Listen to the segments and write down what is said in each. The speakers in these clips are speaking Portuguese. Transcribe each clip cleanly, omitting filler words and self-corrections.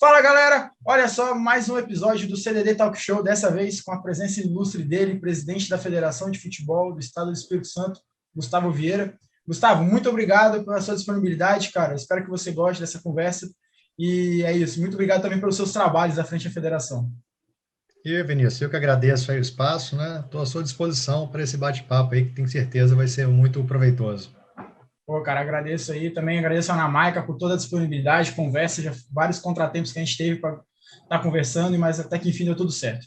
Fala, galera! Olha só, mais um episódio do CDD Talk Show, dessa vez com a presença ilustre dele, presidente da Federação de Futebol do Estado do Espírito Santo, Gustavo Vieira. Gustavo, muito obrigado pela sua disponibilidade, cara. Espero que você goste dessa conversa. E é isso. Muito obrigado também pelos seus trabalhos à frente da federação. E Vinícius, eu que agradeço aí o espaço, né? Estou à sua disposição para esse bate-papo aí, que tenho certeza vai ser muito proveitoso. Pô, cara, agradeço aí. Também agradeço a Ana Maica por toda a disponibilidade, conversa, já vários contratempos que a gente teve para estar conversando, mas até que enfim deu tudo certo.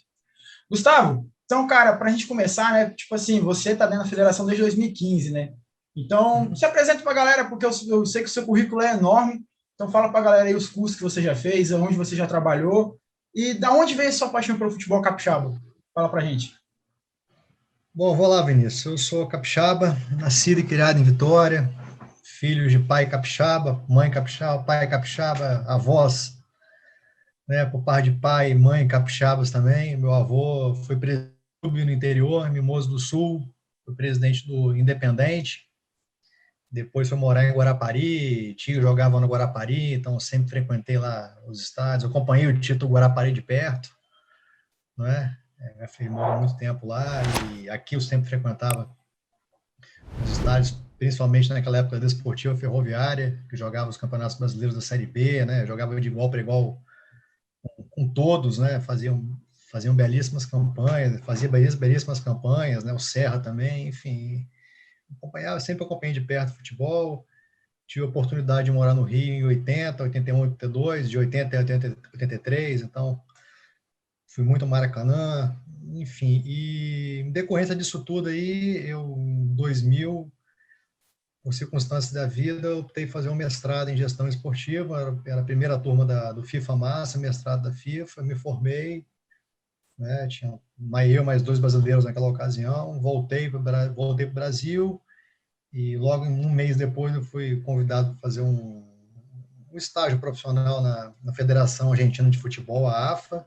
Gustavo, então, cara, para a gente começar, né? Tipo assim, você está dentro da federação desde 2015, né? Então, se apresenta para a galera, porque eu sei que o seu currículo é enorme. Então, fala para a galera aí os cursos que você já fez, onde você já trabalhou e da onde veio a sua paixão pelo futebol capixaba. Fala para a gente. Bom, vou lá, Vinícius. Eu sou capixaba, nascido e criado em Vitória, filho de pai capixaba, mãe capixaba, pai capixaba, avós, né, por par de pai e mãe capixabas também. Meu avô foi presidente do clube no interior, Mimoso do Sul, foi presidente do Independente. Depois foi morar em Guarapari, tio jogava no Guarapari, então sempre frequentei lá os estádios, acompanhei o título Guarapari de perto, não é? Minha filha morou muito tempo lá e aqui eu sempre frequentava os estádios, principalmente naquela época da Esportiva Ferroviária, que jogava os campeonatos brasileiros da Série B, né? Jogava de igual para igual com todos, né? Faziam belíssimas campanhas, fazia belíssimas campanhas, né? O Serra também, enfim, sempre acompanhei de perto o futebol. Tive a oportunidade de morar no Rio em 80, 81, 82, de 80 a 80, 83, então fui muito ao Maracanã, enfim, e em decorrência disso tudo aí, eu em 2000, por circunstâncias da vida, optei por fazer um mestrado em gestão esportiva, era a primeira turma do FIFA Massa, mestrado da FIFA, me formei, né, tinha mais dois brasileiros naquela ocasião, voltei para o Brasil, e logo um mês depois eu fui convidado para fazer um estágio profissional na Federação Argentina de Futebol, a AFA.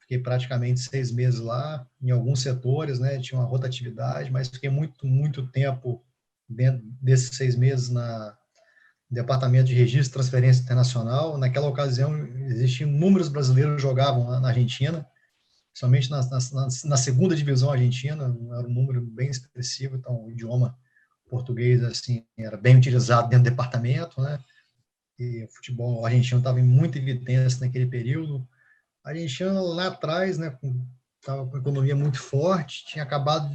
Fiquei praticamente 6 meses lá, em alguns setores, né? Tinha uma rotatividade, mas fiquei muito tempo dentro desses 6 meses no Departamento de Registro e Transferência Internacional. Naquela ocasião, existiam inúmeros brasileiros que jogavam lá na Argentina, somente na segunda divisão argentina, era um número bem expressivo, então o idioma português assim era bem utilizado dentro do departamento, né? E o futebol argentino estava em muita evidência naquele período. A Argentina lá atrás, né, estava com economia muito forte, tinha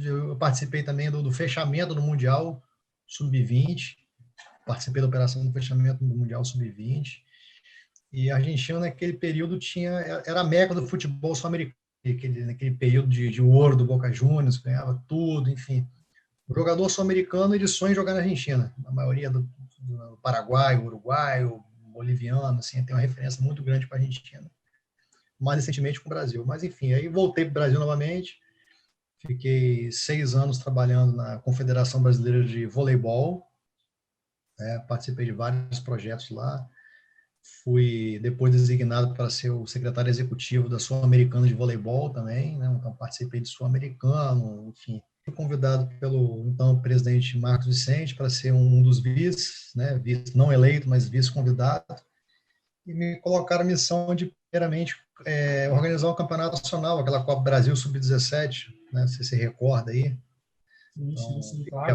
eu participei também do fechamento do Mundial Sub-20, participei da operação do fechamento do Mundial Sub-20, e a Argentina naquele período era a meca do futebol sul-americano, naquele período de ouro do Boca Juniors, ganhava tudo, enfim. O jogador sul-americano, ele sonha em jogar na Argentina. A maioria do Paraguai, Uruguai, boliviano, assim, tem uma referência muito grande para a Argentina. Mais recentemente com o Brasil. Mas, enfim, aí voltei para o Brasil novamente. Fiquei 6 anos trabalhando na Confederação Brasileira de Voleibol. Participei de vários projetos lá. Fui depois designado para ser o secretário executivo da Sul-Americana de Voleibol também, né? Então participei de Sul-Americano, enfim. Fui convidado pelo então presidente Marcos Vicente para ser um dos vices, né? Vice não eleito, mas vice-convidado, e me colocaram a missão de primeiramente organizar um campeonato nacional, aquela Copa Brasil Sub-17, né? Você se recorda aí? Então Sim, claro.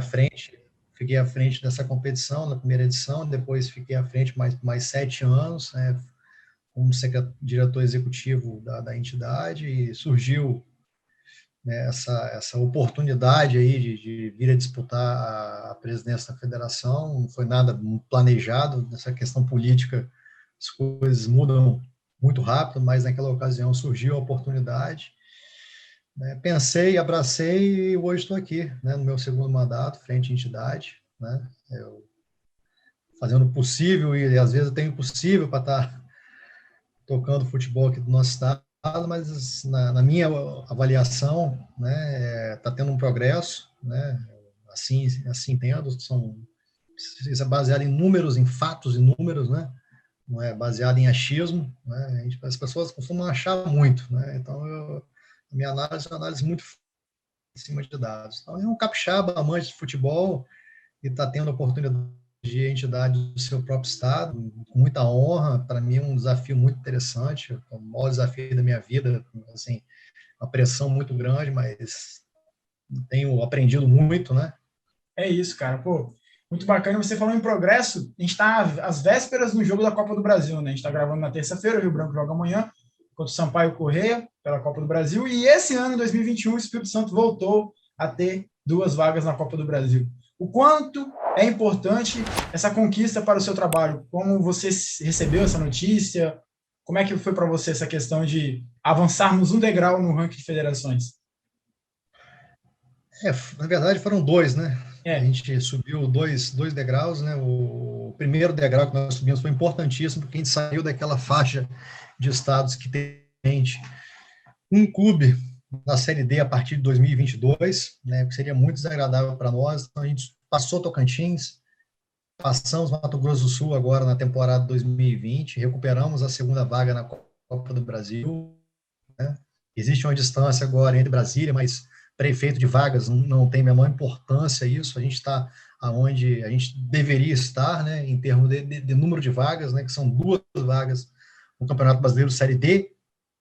fiquei à frente dessa competição na primeira edição, depois fiquei à frente mais 7 anos, né, como diretor executivo da entidade, e surgiu, né, essa oportunidade aí de vir a disputar a presidência da federação. Não foi nada planejado, nessa questão política as coisas mudam muito rápido, mas naquela ocasião surgiu a oportunidade, né, pensei, abracei e hoje estou aqui, né, no meu segundo mandato, frente à entidade, né, eu fazendo o possível, e às vezes eu tenho o impossível para estar tocando futebol aqui do nosso estado, mas na minha avaliação, né, está tendo um progresso, né, assim entendo, isso é baseado em números, em fatos e números, né, não é baseado em achismo, né, as pessoas costumam achar muito, né, então a minha análise é uma análise muito em cima de dados. Então, é um capixaba, amante de futebol, e está tendo a oportunidade dirigir a entidade do seu próprio estado, com muita honra. Para mim é um desafio muito interessante, é o maior desafio da minha vida, assim, uma pressão muito grande, mas tenho aprendido muito, né? É isso, cara. Pô, muito bacana. Você falou em progresso. A gente está às vésperas do jogo da Copa do Brasil, né? A gente está gravando na terça-feira, o Rio Branco joga amanhã contra o Sampaio Corrêa pela Copa do Brasil. E esse ano, em 2021, o Espírito Santo voltou a ter 2 vagas na Copa do Brasil. O quanto é importante essa conquista para o seu trabalho? Como você recebeu essa notícia? Como é que foi para você essa questão de avançarmos um degrau no ranking de federações? Na verdade foram 2, né? A É, gente subiu dois degraus, né? O primeiro degrau que nós subimos foi importantíssimo, porque a gente saiu daquela faixa de estados que tem um clube na Série D a partir de 2022, né? Que seria muito desagradável para nós. Então a gente passou Tocantins, passamos Mato Grosso do Sul agora na temporada 2020, recuperamos a segunda vaga na Copa do Brasil, né? Existe uma distância agora entre Brasília, mas prefeito de vagas não tem a menor importância isso. A gente está aonde a gente deveria estar, né, em termos de número de vagas, né, que são 2 vagas no Campeonato Brasileiro Série D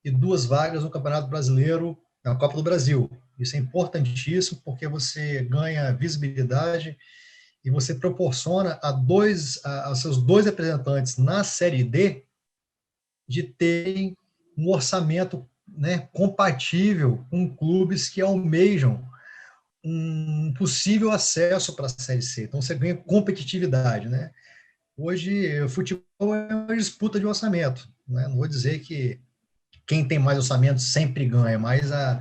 e 2 vagas no Campeonato Brasileiro na Copa do Brasil. Isso é importantíssimo porque você ganha visibilidade e você proporciona a seus 2 representantes na Série D de terem um orçamento, né, compatível com clubes que almejam um possível acesso para a Série C. Então, você ganha competitividade, né? Hoje, o futebol é uma disputa de orçamento, né? Não vou dizer que quem tem mais orçamento sempre ganha, mas a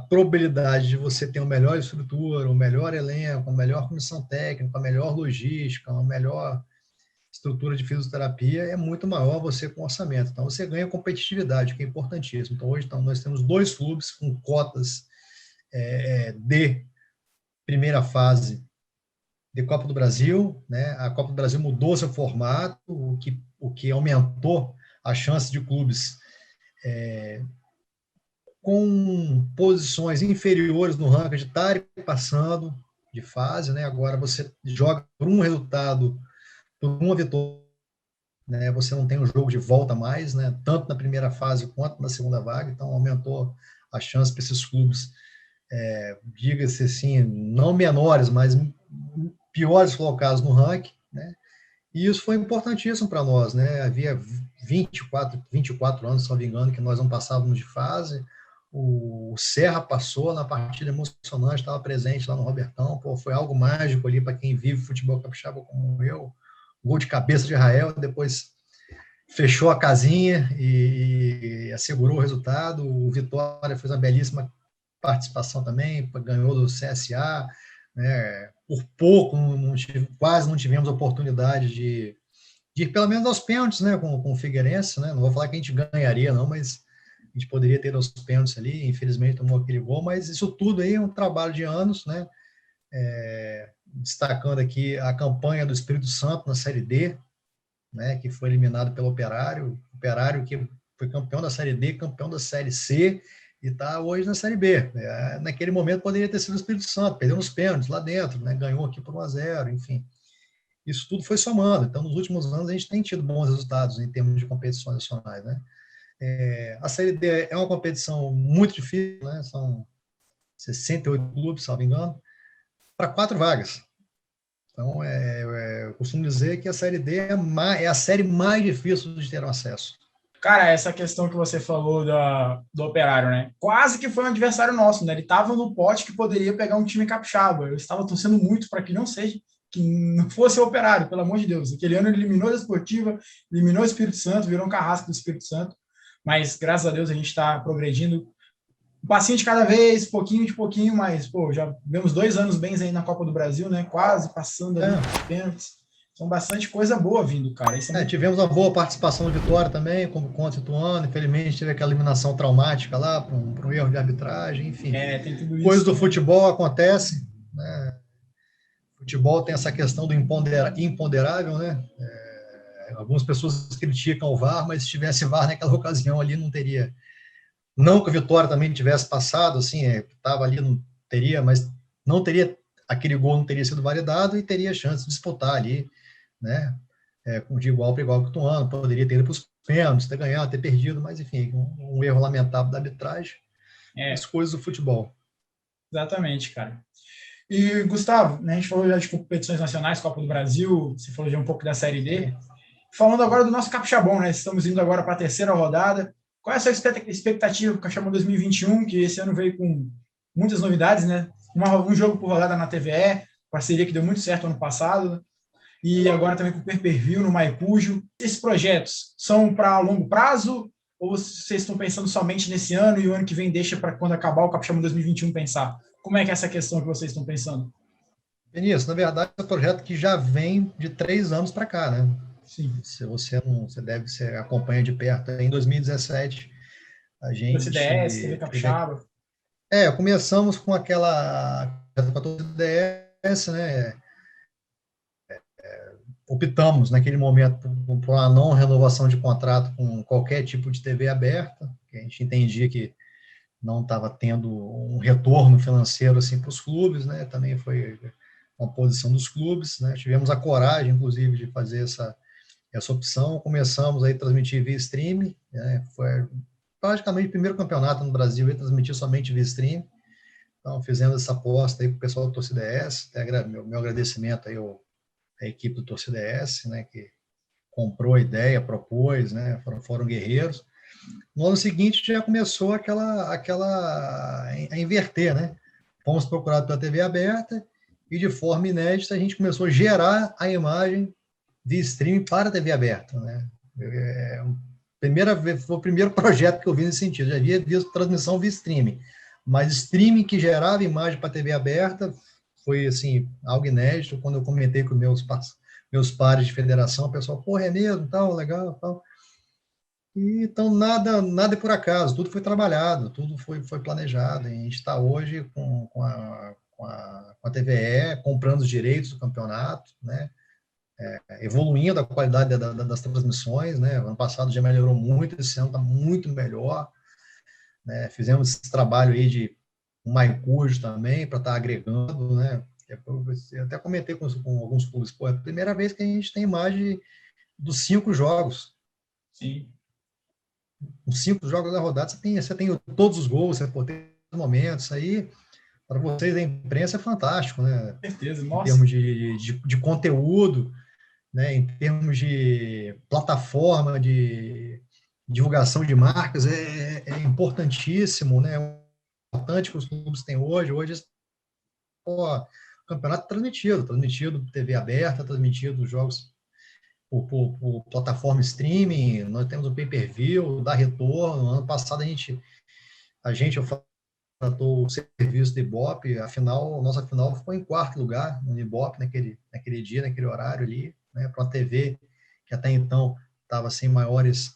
probabilidade de você ter uma melhor estrutura, um melhor elenco, uma melhor comissão técnica, uma melhor logística, uma melhor estrutura de fisioterapia é muito maior você com orçamento. Então, você ganha competitividade, que é importantíssimo. Então, hoje nós temos 2 clubes com cotas de primeira fase de Copa do Brasil, né? A Copa do Brasil mudou seu formato, o que aumentou a chance de clubes com posições inferiores no ranking de estarem passando de fase, né? Agora você joga por um resultado, por uma vitória, né? Você não tem um jogo de volta mais, né? Tanto na primeira fase quanto na segunda vaga, então aumentou a chance para esses clubes, diga-se assim, não menores, mas piores colocados no ranking, né? E isso foi importantíssimo para nós, né? Havia 24 anos, se não me engano, que nós não passávamos de fase. O Serra passou na partida emocionante, estava presente lá no Robertão. Pô, foi algo mágico ali para quem vive futebol capixaba como eu. Gol de cabeça de Israel, depois fechou a casinha e assegurou o resultado. O Vitória fez uma belíssima participação também, ganhou do CSA, né? Por pouco, quase não tivemos oportunidade de ir pelo menos aos pênaltis, né, com o Figueirense, né? Não vou falar que a gente ganharia, não, mas a gente poderia ter aos pênaltis ali, infelizmente tomou aquele gol, mas isso tudo aí é um trabalho de anos, né? Destacando aqui a campanha do Espírito Santo na Série D, né, que foi eliminado pelo Operário que foi campeão da Série D, campeão da Série C, e está hoje na Série B. Naquele momento poderia ter sido o Espírito Santo, perdeu nos pênaltis lá dentro, né, ganhou aqui por 1-0, enfim. Isso tudo foi somando. Então, nos últimos anos, a gente tem tido bons resultados em termos de competições nacionais, né? A Série D é uma competição muito difícil, né? São 68 clubes, salvo engano, para 4 vagas. Então, eu costumo dizer que a Série D é a série mais difícil de ter um acesso. cara, essa questão que você falou do Operário, né? Quase que foi um adversário nosso, né? Ele estava no pote que poderia pegar um time capixaba. Eu estava torcendo muito para que não seja, que não fosse o Operário, pelo amor de Deus. Aquele ano ele eliminou a Desportiva, eliminou o Espírito Santo, virou um carrasco do Espírito Santo. Mas, graças a Deus, a gente está progredindo um passinho de cada vez, pouquinho de pouquinho, mas, pô, já vemos 2 anos bens aí na Copa do Brasil, né? Quase passando ali os pênaltis. São bastante coisa boa vindo, cara. Tivemos uma boa participação do Vitória também, como contra o Ituano. Infelizmente, teve aquela eliminação traumática lá, por um erro de arbitragem, enfim. Tem tudo isso. Coisas do futebol acontecem, né? O futebol tem essa questão do imponderável, né? Algumas pessoas criticam o VAR, mas se tivesse VAR naquela ocasião ali, não teria. Não que o Vitória também tivesse passado, assim, estava ali, não teria, mas não teria, aquele gol não teria sido validado e teria chance de disputar ali né? De igual para igual com o ano, poderia ter ido para os pênaltis, ter ganhado, ter perdido, mas enfim, um erro lamentável da arbitragem, as coisas do futebol. Exatamente, cara. E, Gustavo, né, a gente falou já de competições nacionais, Copa do Brasil, você falou já um pouco da Série D. Falando agora do nosso Capixabão, né? Estamos indo agora para a terceira rodada. Qual é a sua expectativa para o Capixabão 2021, que esse ano veio com muitas novidades, né? Um jogo por rodada na TVE, parceria que deu muito certo ano passado, e agora também com o Pay-Per-View no Maicujo. Esses projetos são para longo prazo ou vocês estão pensando somente nesse ano e o ano que vem deixa para quando acabar o Capixabão 2021 pensar? Como é que é essa questão que vocês estão pensando? Vinícius, na verdade, é um projeto que já vem de 3 anos para cá, né? Sim. Se você acompanha de perto. Em 2017, a CDS, TV gente Capixaba. começamos com aquela DS, né? Optamos naquele momento por uma não renovação de contrato com qualquer tipo de TV aberta, que a gente entendia que não estava tendo um retorno financeiro assim para os clubes, né? Também foi uma posição dos clubes, né? Tivemos a coragem, inclusive, de fazer essa opção. Começamos aí a transmitir via streaming, né? Foi praticamente o primeiro campeonato no Brasil a transmitir somente via streaming. Então, fizemos essa aposta aí para o pessoal do Torcida S, até meu agradecimento aí à equipe do Torcida S, né, que comprou a ideia, propôs, né, foram guerreiros. No ano seguinte já começou a inverter, né? Fomos procurados pela TV aberta e de forma inédita a gente começou a gerar a imagem de streaming para a TV aberta, né? Foi o primeiro projeto que eu vi nesse sentido. Já havia visto transmissão via streaming, mas streaming que gerava imagem para a TV aberta foi assim algo inédito. Quando eu comentei com meus pares de federação, o pessoal, porra, é mesmo, tal, legal, tal. E, então, nada é por acaso, tudo foi trabalhado, tudo foi planejado. A gente está hoje com a TVE, comprando os direitos do campeonato, né? Evoluindo a qualidade das transmissões, né? Ano passado já melhorou muito, esse ano está muito melhor, né? Fizemos esse trabalho aí de um Maicujo também, para estar agregando, né? Eu até comentei com alguns clubes, pô, é a primeira vez que a gente tem imagem dos 5 jogos. Sim. Os 5 jogos da rodada, você tem todos os gols, você tem os momentos, aí, para vocês da imprensa é fantástico, né? Com certeza, Em nossa. termos de conteúdo, né? Em termos de plataforma, de divulgação de marcas, é importantíssimo, né? É importante que os clubes têm hoje. Hoje, o campeonato transmitido, TV aberta, transmitido jogos por plataforma streaming, nós temos o pay-per-view, dá retorno. Ano passado a gente contratou o serviço de Ibope, nossa final ficou em 4º lugar no Ibope naquele dia, naquele horário ali, né, para uma TV que até então estava sem maiores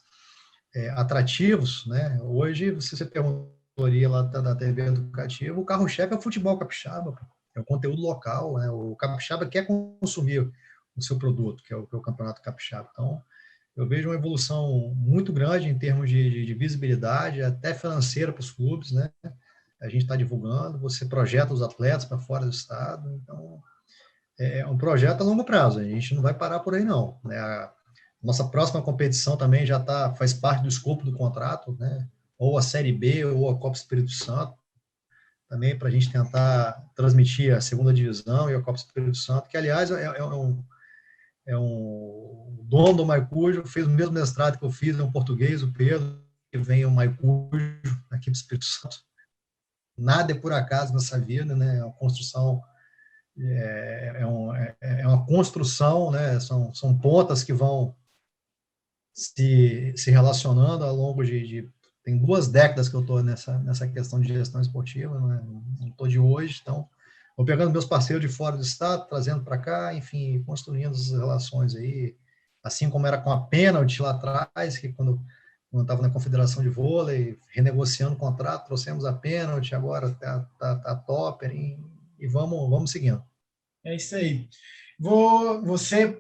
atrativos, né? Hoje, se você perguntaria lá da TV educativa, o carro-chefe é o futebol capixaba, é o conteúdo local, né? O capixaba quer consumir o seu produto, que é o Campeonato Capixaba. Então, eu vejo uma evolução muito grande em termos de visibilidade, até financeira para os clubes, né? A gente está divulgando, você projeta os atletas para fora do estado, então é um projeto a longo prazo, a gente não vai parar por aí não, né? A nossa próxima competição também faz parte do escopo do contrato, né? Ou a Série B ou a Copa Espírito Santo, também para a gente tentar transmitir a segunda divisão e a Copa Espírito Santo, que aliás o dono do Maicujo, fez o mesmo mestrado que eu fiz, é um português, o Pedro, que vem o Maicujo aqui do Espírito Santo. Nada é por acaso nessa vida, né? É uma construção, é uma construção, né? São pontas que vão se relacionando ao longo tem 2 décadas que eu estou nessa questão de gestão esportiva, né? Não estou de hoje, então vou pegando meus parceiros de fora do estado, trazendo para cá, enfim, construindo as relações aí, assim como era com a Pênalti lá atrás, que quando estava na Confederação de Vôlei, renegociando o contrato, trouxemos a Pênalti, agora tá Topper, e vamos seguindo. É isso aí. Você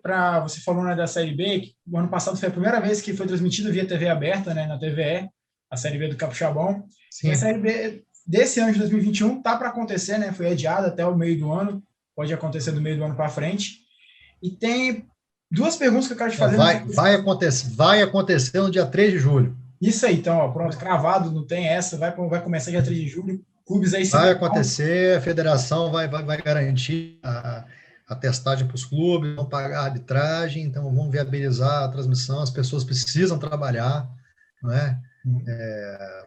falou, né, da Série B, que o ano passado foi a primeira vez que foi transmitido via TV aberta, né, na TVE, a Série B do Capixabão. E a Série B desse ano de 2021 tá para acontecer, né? Foi adiada até o meio do ano, pode acontecer do meio do ano para frente. E tem Duas perguntas que eu quero te fazer. Vai acontecer no dia 3 de julho. Isso aí, então, ó, pronto, cravado, não tem essa, vai começar dia 3 de julho. Clubes aí Vai CBLOL. acontecer, a federação vai garantir a testagem para os clubes, vão pagar a arbitragem, então vamos viabilizar a transmissão, as pessoas precisam trabalhar, não é?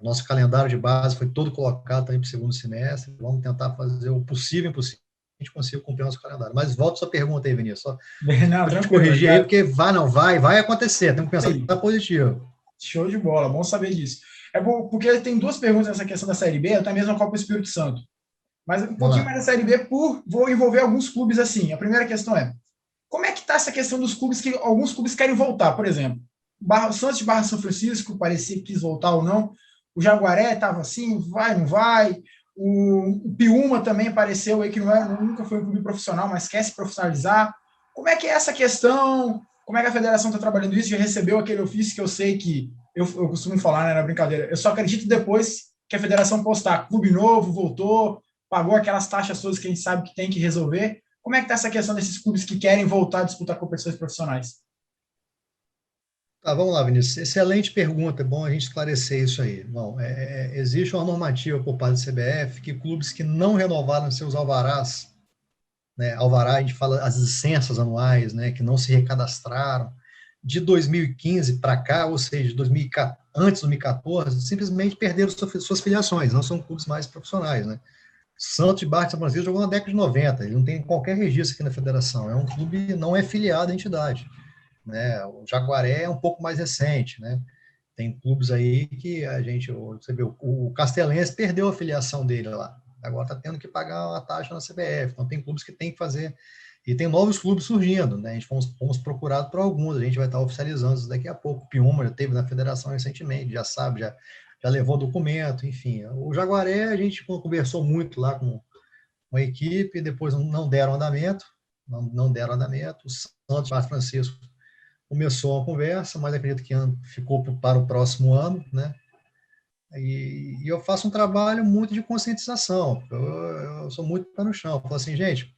Nosso calendário de base foi todo colocado também para o segundo semestre, vamos tentar fazer o possível e impossível a gente consiga cumprir nosso calendário. Mas volta a sua pergunta aí, Vinícius, só Não, para te tranquilo. corrigir aí, porque vai acontecer, temos que pensar Aí, que positivo. show de bola, bom saber disso. É bom, porque tem duas perguntas nessa questão da Série B, até mesmo a Copa Espírito Santo. Mas um Vamos pouquinho lá. mais da Série B, vou envolver alguns clubes assim. A primeira questão é, como é que está essa questão dos clubes que alguns clubes querem voltar? Por exemplo, o Santos de Barra São Francisco parecia que quis voltar ou não. O Jaguaré estava assim, vai, não vai. O Piúma também apareceu aí que nunca foi um clube profissional, mas quer se profissionalizar. Como é que é essa questão? Como é que a federação está trabalhando isso? Já recebeu aquele ofício que eu sei que eu costumo falar, né, na brincadeira. Eu só acredito depois que a federação postar clube novo, voltou, pagou aquelas taxas todas que a gente sabe que tem que resolver. Como é que está essa questão desses clubes que querem voltar a disputar competições profissionais? Tá, vamos lá, Vinícius. Excelente pergunta, é bom a gente esclarecer isso aí. Bom, existe uma normativa por parte do CBF que clubes que não renovaram seus alvarás, né, alvará, a gente fala as licenças anuais, né, que não se recadastraram, de 2015 para cá, ou seja, antes de 2014, simplesmente perderam suas filiações, não são clubes mais profissionais, né? Santos de Barra de São Francisco jogou na década de 90, ele não tem qualquer registro aqui na federação, é um clube não é filiado à entidade, né? O Jaguaré é um pouco mais recente, né? Tem clubes aí que você vê, o Castelense perdeu a filiação dele lá, agora está tendo que pagar uma taxa na CBF, então tem clubes que tem que fazer, e tem novos clubes surgindo, né? A gente fomos procurados por alguns, a gente vai estar oficializando isso daqui a pouco. O Piuma já teve na federação recentemente, já sabe, já levou documento, enfim. O Jaguaré, a gente conversou muito lá com a equipe, depois não deram andamento, não deram andamento. O Santos São Francisco começou a conversa, mas acredito que ficou para o próximo ano, né? E eu faço um trabalho muito de conscientização, eu sou muito pé no chão, eu falo assim, gente,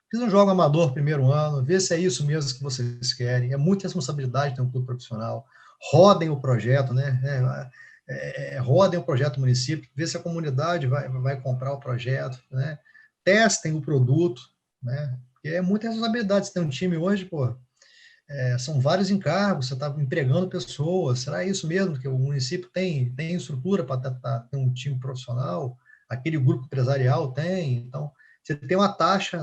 fiz um jogo amador primeiro ano, vê se é isso mesmo que vocês querem, é muita responsabilidade ter um clube profissional, rodem o projeto, né? Rodem o projeto do município, vê se a comunidade vai comprar o projeto, né? Testem o produto, né? Porque é muita responsabilidade. Você tem um time hoje, pô, são vários encargos, você está empregando pessoas, será isso mesmo que o município tem estrutura para ter um time profissional, aquele grupo empresarial tem, então você tem uma taxa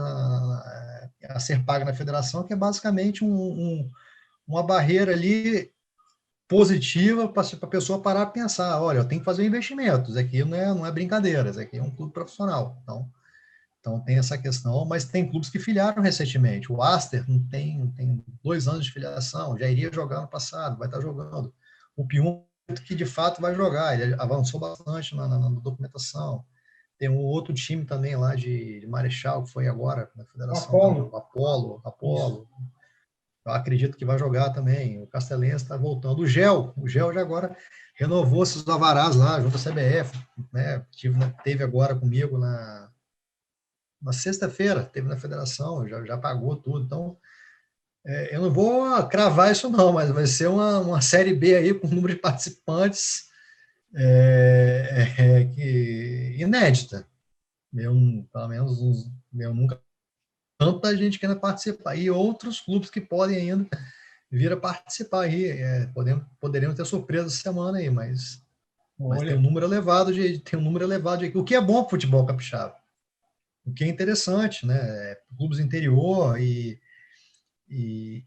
a ser paga na federação que é basicamente uma barreira ali positiva para a pessoa parar e pensar, olha, eu tenho que fazer investimentos, aqui não é brincadeira, isso aqui é um clube profissional, então tem essa questão, mas tem clubes que filiaram recentemente. O Aster tem 2 anos de filiação, já iria jogar no passado, vai estar jogando. O Pium, que de fato vai jogar, ele avançou bastante na documentação. Tem um outro time também lá de Marechal, que foi agora na O federação também, Apolo. o Apolo. Isso. Eu acredito que vai jogar também. O Castelense está voltando. O Gel já agora renovou seus alvarás lá, junto à CBF, né? Teve agora comigo na sexta-feira, teve na federação, já pagou tudo. Então, eu não vou cravar isso não, mas vai ser uma Série B aí com um número de participantes inédita. Pelo menos, nunca tanta gente querendo participar. E outros clubes que podem ainda vir a participar aí. Poderíamos ter surpresa essa semana aí, mas tem um número elevado de o que é bom para o futebol capixaba. O que é interessante, né? Clubes interior e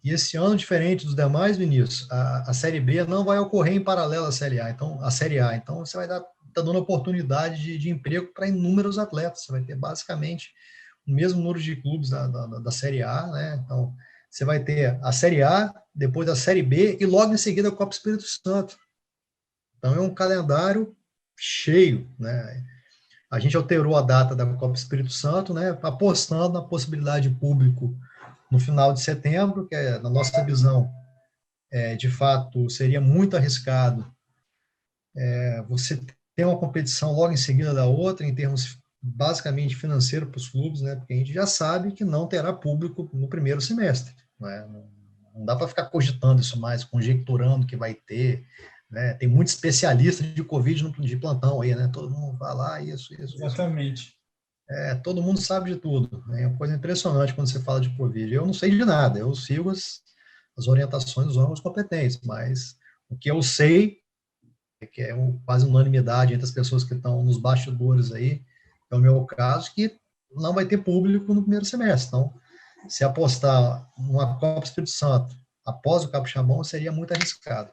esse ano, diferente dos demais, Vinícius, a Série B não vai ocorrer em paralelo à Série A. Então você vai tá dando oportunidade de emprego para inúmeros atletas. Você vai ter basicamente o mesmo número de clubes da Série A, né? Então você vai ter a Série A, depois a Série B e logo em seguida a Copa Espírito Santo. Então é um calendário cheio, né? A gente alterou a data da Copa Espírito Santo, né, apostando na possibilidade de público no final de setembro, que na nossa visão, de fato, seria muito arriscado você ter uma competição logo em seguida da outra, em termos basicamente financeiro para os clubes, né, porque a gente já sabe que não terá público no primeiro semestre, né, Não dá para ficar cogitando isso mais, conjecturando que vai ter, né? Tem muito especialista de Covid de plantão aí, né? Todo mundo vai lá, isso. Exatamente. Todo mundo sabe de tudo. É uma coisa impressionante quando você fala de Covid. Eu não sei de nada, eu sigo as orientações dos órgãos competentes, mas o que eu sei, que é quase unanimidade entre as pessoas que estão nos bastidores aí, é o meu caso, que não vai ter público no primeiro semestre. Então, se apostar numa Copa Espírito Santo após o Capixabão, seria muito arriscado.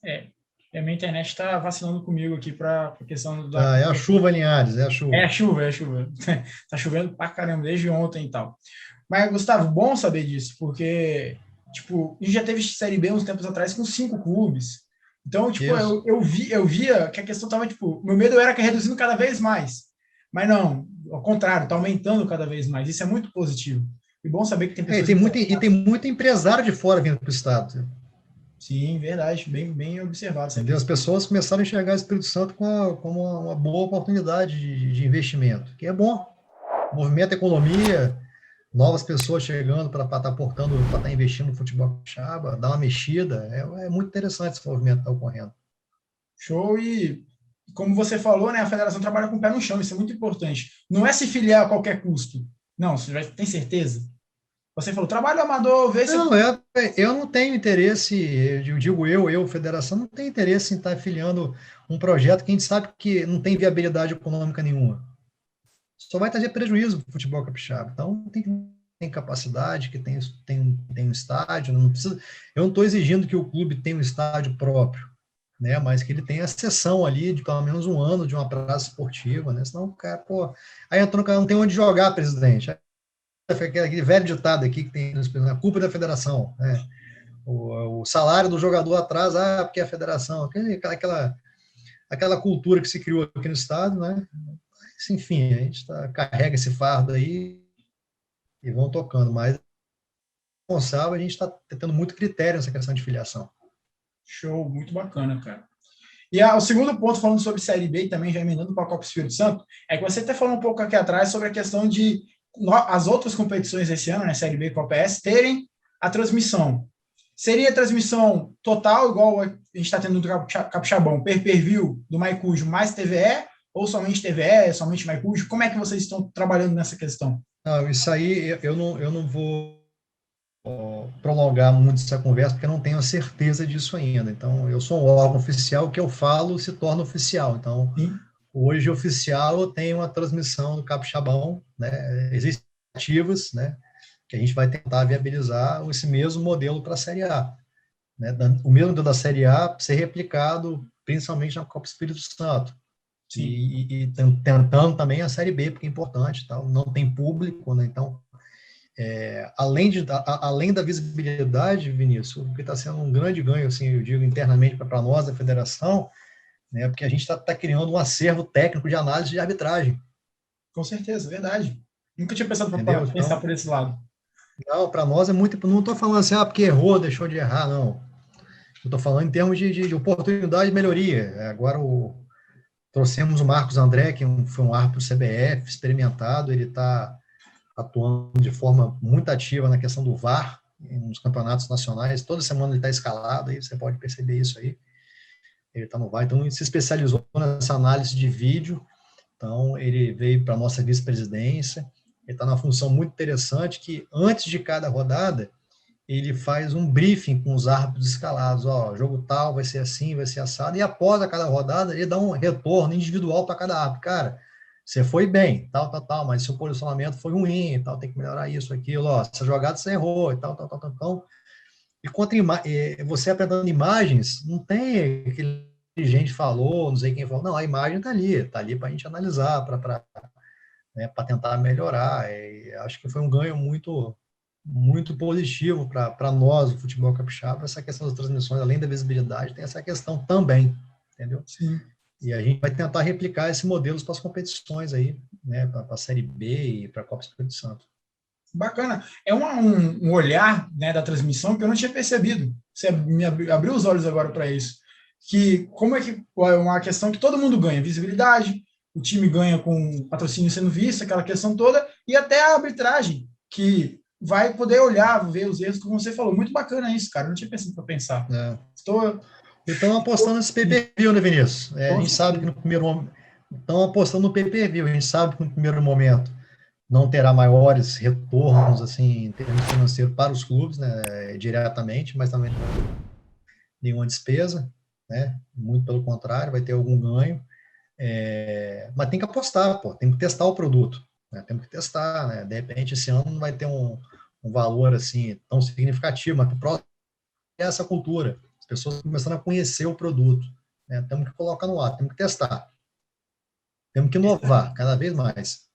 A minha internet está vacilando comigo aqui para a questão da. É a chuva, Linhares, é a chuva. É a chuva, é a chuva. Tá chovendo pra caramba desde ontem e tal. Mas, Gustavo, bom saber disso, porque, tipo, a gente já teve Série B uns tempos atrás com 5 clubes. Então, tipo, eu via que a questão tava, tipo, meu medo era que ia reduzindo cada vez mais. Mas não, ao contrário, tá aumentando cada vez mais. Isso é muito positivo. E bom saber que tem pessoas... Tem muito empresário de fora vindo para o estado. Sim, verdade, bem observado. Entendeu? As pessoas começaram a enxergar o Espírito Santo como uma boa oportunidade de investimento, que é bom. Movimenta a economia, novas pessoas chegando para estar aportando, para estar investindo no futebol capixaba, dar uma mexida. É muito interessante esse movimento que está ocorrendo. Show. E como você falou, né, a federação trabalha com o pé no chão, isso é muito importante. Não é se filiar a qualquer custo. Não, você já tem certeza? Você falou, trabalho amador, vê se... Não, eu não tenho interesse, eu digo federação, não tenho interesse em estar afiliando um projeto que a gente sabe que não tem viabilidade econômica nenhuma. Só vai trazer prejuízo para o futebol capixaba. Então, tem capacidade, que tem um estádio, não precisa, eu não estou exigindo que o clube tenha um estádio próprio, né, mas que ele tenha a sessão ali de pelo menos um ano de uma praça esportiva, né, senão o cara, aí entrou, não tem onde jogar, presidente. Aquele velho ditado aqui que tem a culpa da federação, né? O salário do jogador atrás, porque é a federação, aquela cultura que se criou aqui no estado, né? Mas, enfim, a gente carrega esse fardo aí e vão tocando, mas responsável, a gente está tendo muito critério nessa questão de filiação. Show, muito bacana, cara. E o segundo ponto, falando sobre Série B, e também já emendando para a Copa Espírito Santo, é que você até falou um pouco aqui atrás sobre a questão de as outras competições esse ano, né, Série B e Copa S, terem a transmissão. Seria a transmissão total, igual a gente está tendo no Capixabão, per-view do Maicujo mais TVE, ou somente TVE, somente Maicujo? Como é que vocês estão trabalhando nessa questão? Não, isso aí eu não vou prolongar muito essa conversa, porque eu não tenho a certeza disso ainda. Então, eu sou um órgão oficial, o que eu falo se torna oficial. Então, sim, hoje oficial eu tenho a transmissão do Capixabão, né? Existem ativas, né, que a gente vai tentar viabilizar esse mesmo modelo para a Série A, né? O mesmo modelo da Série A ser replicado principalmente na Copa Espírito Santo. E tentando também a Série B, porque é importante, tal, não tem público, né? Então, além da visibilidade, Vinícius, o que está sendo um grande ganho, assim, eu digo internamente para nós da federação, né, porque a gente está criando um acervo técnico de análise de arbitragem. Com certeza, verdade. Nunca tinha pensado para pensar por esse lado. Não, para nós é muito... Não estou falando assim, porque errou, deixou de errar, não. Eu estou falando em termos de oportunidade de melhoria. Agora, trouxemos o Marcos André, que foi um árbitro CBF, experimentado, ele está atuando de forma muito ativa na questão do VAR, nos campeonatos nacionais. Toda semana ele está escalado, aí você pode perceber isso aí. Ele está no VAR, então ele se especializou nessa análise de vídeo, então ele veio para a nossa vice-presidência, ele está numa função muito interessante, que antes de cada rodada, ele faz um briefing com os árbitros escalados, jogo tal, vai ser assim, vai ser assado, e após a cada rodada, ele dá um retorno individual para cada árbitro. Cara, você foi bem, tal, mas seu posicionamento foi ruim, tal, tem que melhorar isso, aquilo, essa jogada você errou, e tal. E contra você apresentando imagens, não tem aquele gente falou, não sei quem falou, não, a imagem está ali para a gente analisar, para tentar melhorar. Acho que foi um ganho muito, muito positivo para nós, o futebol capixaba, essa questão das transmissões, além da visibilidade, tem essa questão também, entendeu? Sim. E a gente vai tentar replicar esse modelo para as competições aí, né, para a Série B e para a Copa Espírito Santo. Bacana. É um olhar, né, da transmissão que eu não tinha percebido. Você me abriu os olhos agora para isso. Que como é que é uma questão que todo mundo ganha, visibilidade, o time ganha com patrocínio sendo visto, aquela questão toda, e até a arbitragem, que vai poder olhar, ver os erros, como você falou. Muito bacana isso, cara. Não tinha pensado para pensar. Né? Estou. Então, apostando nesse pay-per-view, né, Vinícius? A Com gente sabe que certeza. no primeiro momento. Estão apostando no pay-per-view. A gente sabe que no primeiro momento não terá maiores retornos assim, em termos financeiros para os clubes, né, diretamente, mas também não tem nenhuma despesa, né? Muito pelo contrário, vai ter algum ganho. Mas tem que apostar, pô, tem que testar o produto, né? Temos que testar, né? De repente, esse ano não vai ter um valor assim tão significativo, mas para o próximo é essa cultura. As pessoas estão começando a conhecer o produto, né? Temos que colocar no ar, temos que testar, temos que inovar cada vez mais.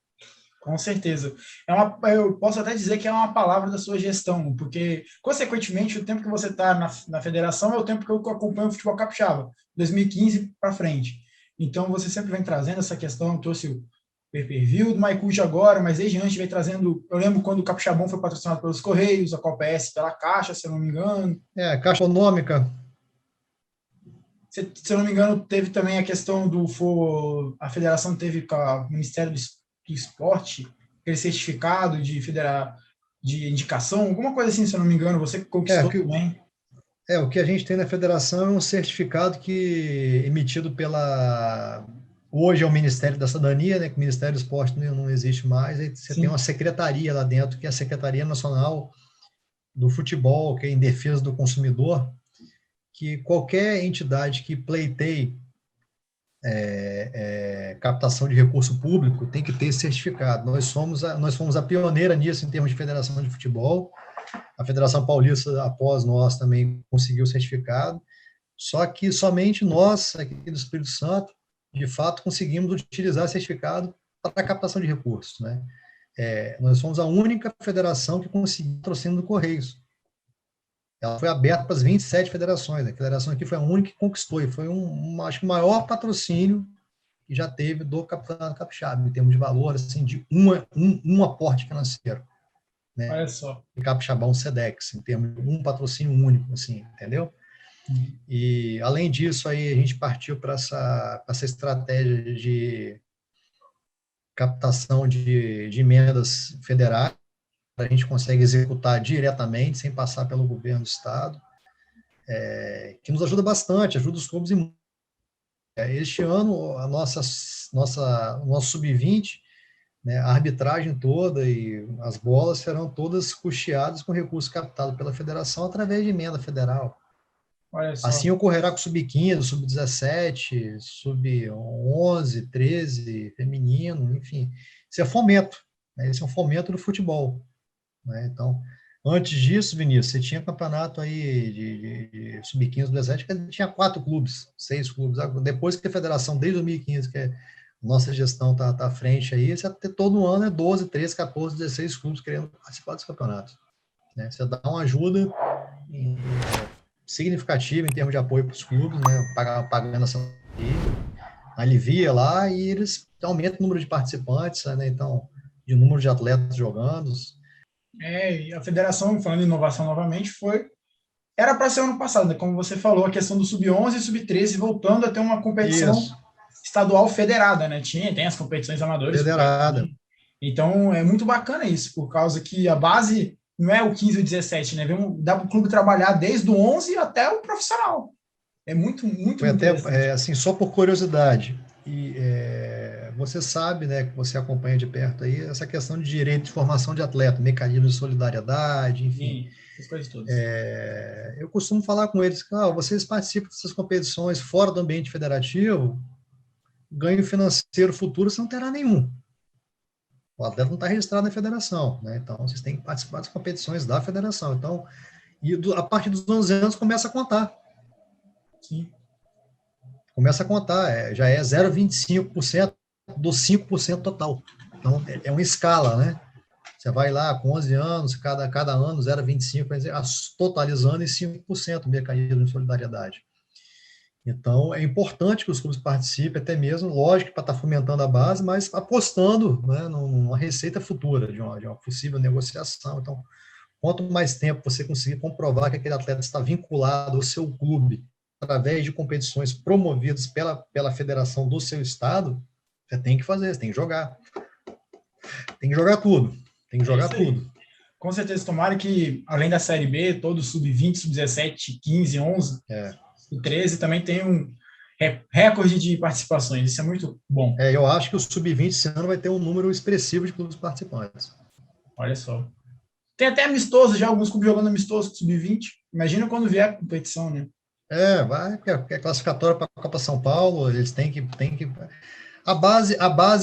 Com certeza. Eu posso até dizer que é uma palavra da sua gestão, porque, consequentemente, o tempo que você está na federação é o tempo que eu acompanho o futebol capixaba, 2015 para frente. Então, você sempre vem trazendo essa questão, trouxe o pay-per-view do Maicuja agora, mas desde antes vem trazendo. Eu lembro quando o Capixabão foi patrocinado pelos Correios, a Copa S pela Caixa, se eu não me engano. Caixa econômica. Se eu não me engano, teve também a questão a federação teve com o Ministério do Esporte, aquele certificado de indicação, alguma coisa assim, se eu não me engano, você que É, conquistou que, também. o que a gente tem na federação é um certificado que emitido pela. Hoje é o Ministério da Cidadania, né? Que o Ministério do Esporte não existe mais. Aí você tem uma Sim, secretaria lá dentro, que é a Secretaria Nacional do Futebol, que é em defesa do consumidor, que qualquer entidade que pleiteie captação de recurso público tem que ter esse certificado. Nós fomos a pioneira nisso em termos de federação de futebol. A Federação Paulista, após nós, também conseguiu o certificado. Só que somente nós, aqui do Espírito Santo, de fato, conseguimos utilizar esse certificado para a captação de recursos. Né? Nós somos a única federação que conseguiu patrocínio do Correios. Ela foi aberta para as 27 federações. A federação aqui foi a única que conquistou, e foi acho que o maior patrocínio que já teve do Campeonato Capixaba, em termos de valor, assim, de um aporte financeiro, né? olha só. E Capixabão Sedex, em termos de um patrocínio único, assim, entendeu? Uhum. E, além disso, aí a gente partiu para essa estratégia de captação de emendas federais, a gente consegue executar diretamente, sem passar pelo governo do Estado, que nos ajuda bastante, ajuda os clubes em. Este ano, o nosso sub-20, né, a arbitragem toda e as bolas serão todas custeadas com recurso captado pela federação através de emenda federal. Olha só. Assim ocorrerá com o sub-15, sub-17, sub-11, 13, feminino, enfim. Isso é fomento, né? Esse é um fomento do futebol. Né? Então, antes disso, Vinícius, você tinha campeonato aí de sub-15, sub-17, que tinha 4 clubes, 6 clubes. Depois que a federação, desde 2015, que a nossa gestão está à frente aí, você ter todo ano 12, 13, 14, 16 clubes querendo participar dos campeonatos. Né? Você dá uma ajuda significativa em termos de apoio para os clubes, né? Pagando essa alivia lá e eles aumentam o número de participantes, né? Então, de número de atletas jogando. E a federação, falando em inovação novamente, era para ser ano passado, né? Como você falou, a questão do sub-11 e sub-13 voltando a ter uma competição Isso, estadual federada, né? Tem as competições amadoras por lá federada. também. Então, é muito bacana isso, por causa que a base não é o 15 ou 17, né? Dá para o clube trabalhar desde o 11 até o profissional. É muito, muito Foi até, interessante. assim, só por curiosidade, e você sabe, né, que você acompanha de perto aí, essa questão de direito de formação de atleta, mecanismo de solidariedade, enfim. Sim, essas coisas todas. Eu costumo falar com eles que vocês participam dessas competições fora do ambiente federativo, ganho financeiro futuro você não terá nenhum. O atleta não está registrado na federação, né? Então vocês têm que participar das competições da federação. Então, a partir dos 11 anos começa a contar. Sim. Começa a contar, já é 0,25% dos 5% total. Então, é uma escala, né? Você vai lá com 11 anos, cada ano 0,25%, totalizando em 5% o mecanismo de solidariedade. Então, é importante que os clubes participem, até mesmo, lógico, para estar fomentando a base, mas apostando, né, numa receita futura, de uma possível negociação. Então, quanto mais tempo você conseguir comprovar que aquele atleta está vinculado ao seu clube através de competições promovidas pela federação do seu estado, você tem que fazer, você tem que jogar. Tem que jogar tudo. Tem que É jogar isso aí. tudo. Com certeza, tomara que, além da Série B, todos sub-20, sub-17, 15, 11 É, e 13 também tem um recorde de participações. Isso é muito bom. eu acho que o Sub-20 esse ano vai ter um número expressivo de clubes participantes. Olha só. Tem até amistoso já, alguns clubes jogando amistoso com sub-20. Imagina quando vier a competição, né? Vai, porque é classificatória para a Copa São Paulo, eles têm que. A base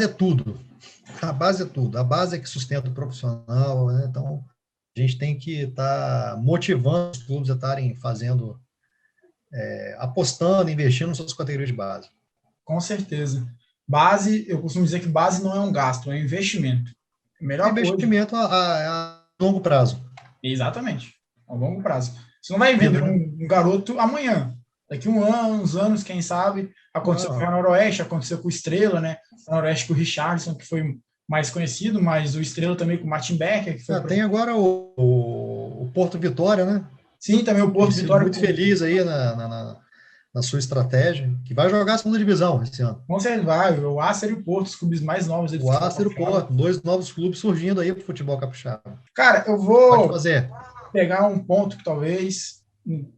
é tudo. A base é tudo. A base é que sustenta o profissional, né? Então, a gente tem que estar motivando os clubes a estarem fazendo, apostando, investindo nas suas categorias de base. Com certeza. Base, eu costumo dizer que base não é um gasto, é um investimento. A É melhor coisa. investimento a longo prazo. Exatamente. A longo prazo. Você não vai vender Entendeu? um garoto amanhã. Daqui um ano, uns anos, quem sabe. Aconteceu com o Não, Noroeste, aconteceu com o Estrela, né? O Noroeste com o Richardson, que foi mais conhecido, mas o Estrela também com o Martin Becker, que foi. tem agora o Porto Vitória, né? Sim, também o Tem Porto sido Vitória muito feliz aí na sua estratégia, que vai jogar a segunda divisão esse ano. com certeza vai. O Acer e o Porto, os clubes mais novos do O futebol Aster e o capixaba. Porto, dois novos clubes surgindo aí para o futebol capixaba. Cara, eu Pode vou fazer. pegar um ponto que talvez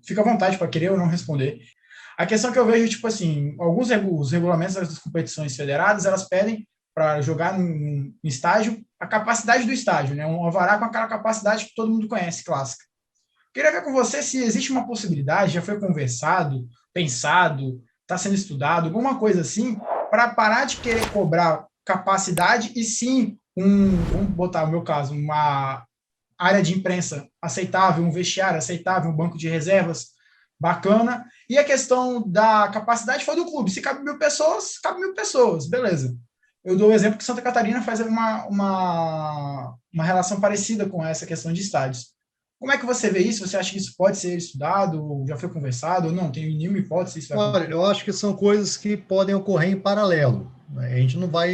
fica à vontade para querer ou não responder. A questão que eu vejo, tipo assim, os regulamentos das competições federadas, elas pedem para jogar num estágio a capacidade do estádio, né? Um alvará com aquela capacidade que todo mundo conhece, clássica. Queria ver com você se existe uma possibilidade, já foi conversado, pensado, está sendo estudado, alguma coisa assim, para parar de querer cobrar capacidade e sim vamos botar o meu caso, uma área de imprensa aceitável, um vestiário aceitável, um banco de reservas bacana. E a questão da capacidade foi do clube. Se cabe 1.000 pessoas, beleza. Eu dou o exemplo que Santa Catarina faz uma relação parecida com essa questão de estádios. Como é que você vê isso? Você acha que isso pode ser estudado? Já foi conversado? Ou não? Tem nenhuma hipótese isso vai Olha, acontecer? eu acho que são coisas que podem ocorrer em paralelo, né? A gente não vai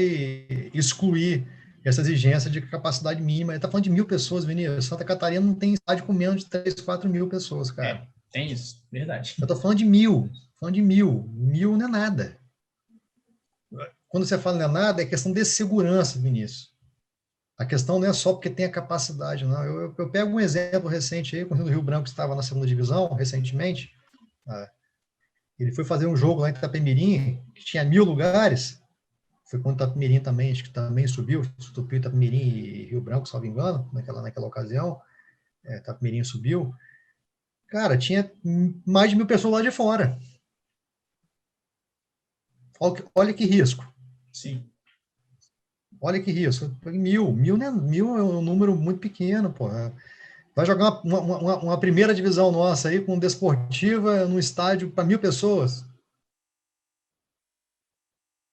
excluir essa exigência de capacidade mínima. Ele está falando de 1.000 pessoas, Vinícius. Santa Catarina não tem estádio com menos de 3, 4 mil pessoas, cara. Tem isso, verdade. Eu estou falando de 1.000. Falando de 1.000. 1.000 não é nada. Quando você fala não é nada, é questão de segurança, Vinícius. A questão não é só porque tem a capacidade, não. Eu pego um exemplo recente aí, com o Rio Branco, que estava na segunda divisão, recentemente. Ele foi fazer um jogo lá em Itapemirim, que tinha 1.000 lugares. Foi quando Itapemirim também, acho que também subiu, subiu Itapemirim e Rio Branco, salvo engano, naquela ocasião. Itapemirim subiu. Cara, tinha mais de 1.000 pessoas lá de fora. Olha que risco. Sim. Olha que risco. 1.000, né? 1.000 é um número muito pequeno, pô. Vai jogar uma primeira divisão nossa aí com Desportiva num estádio para 1.000 pessoas.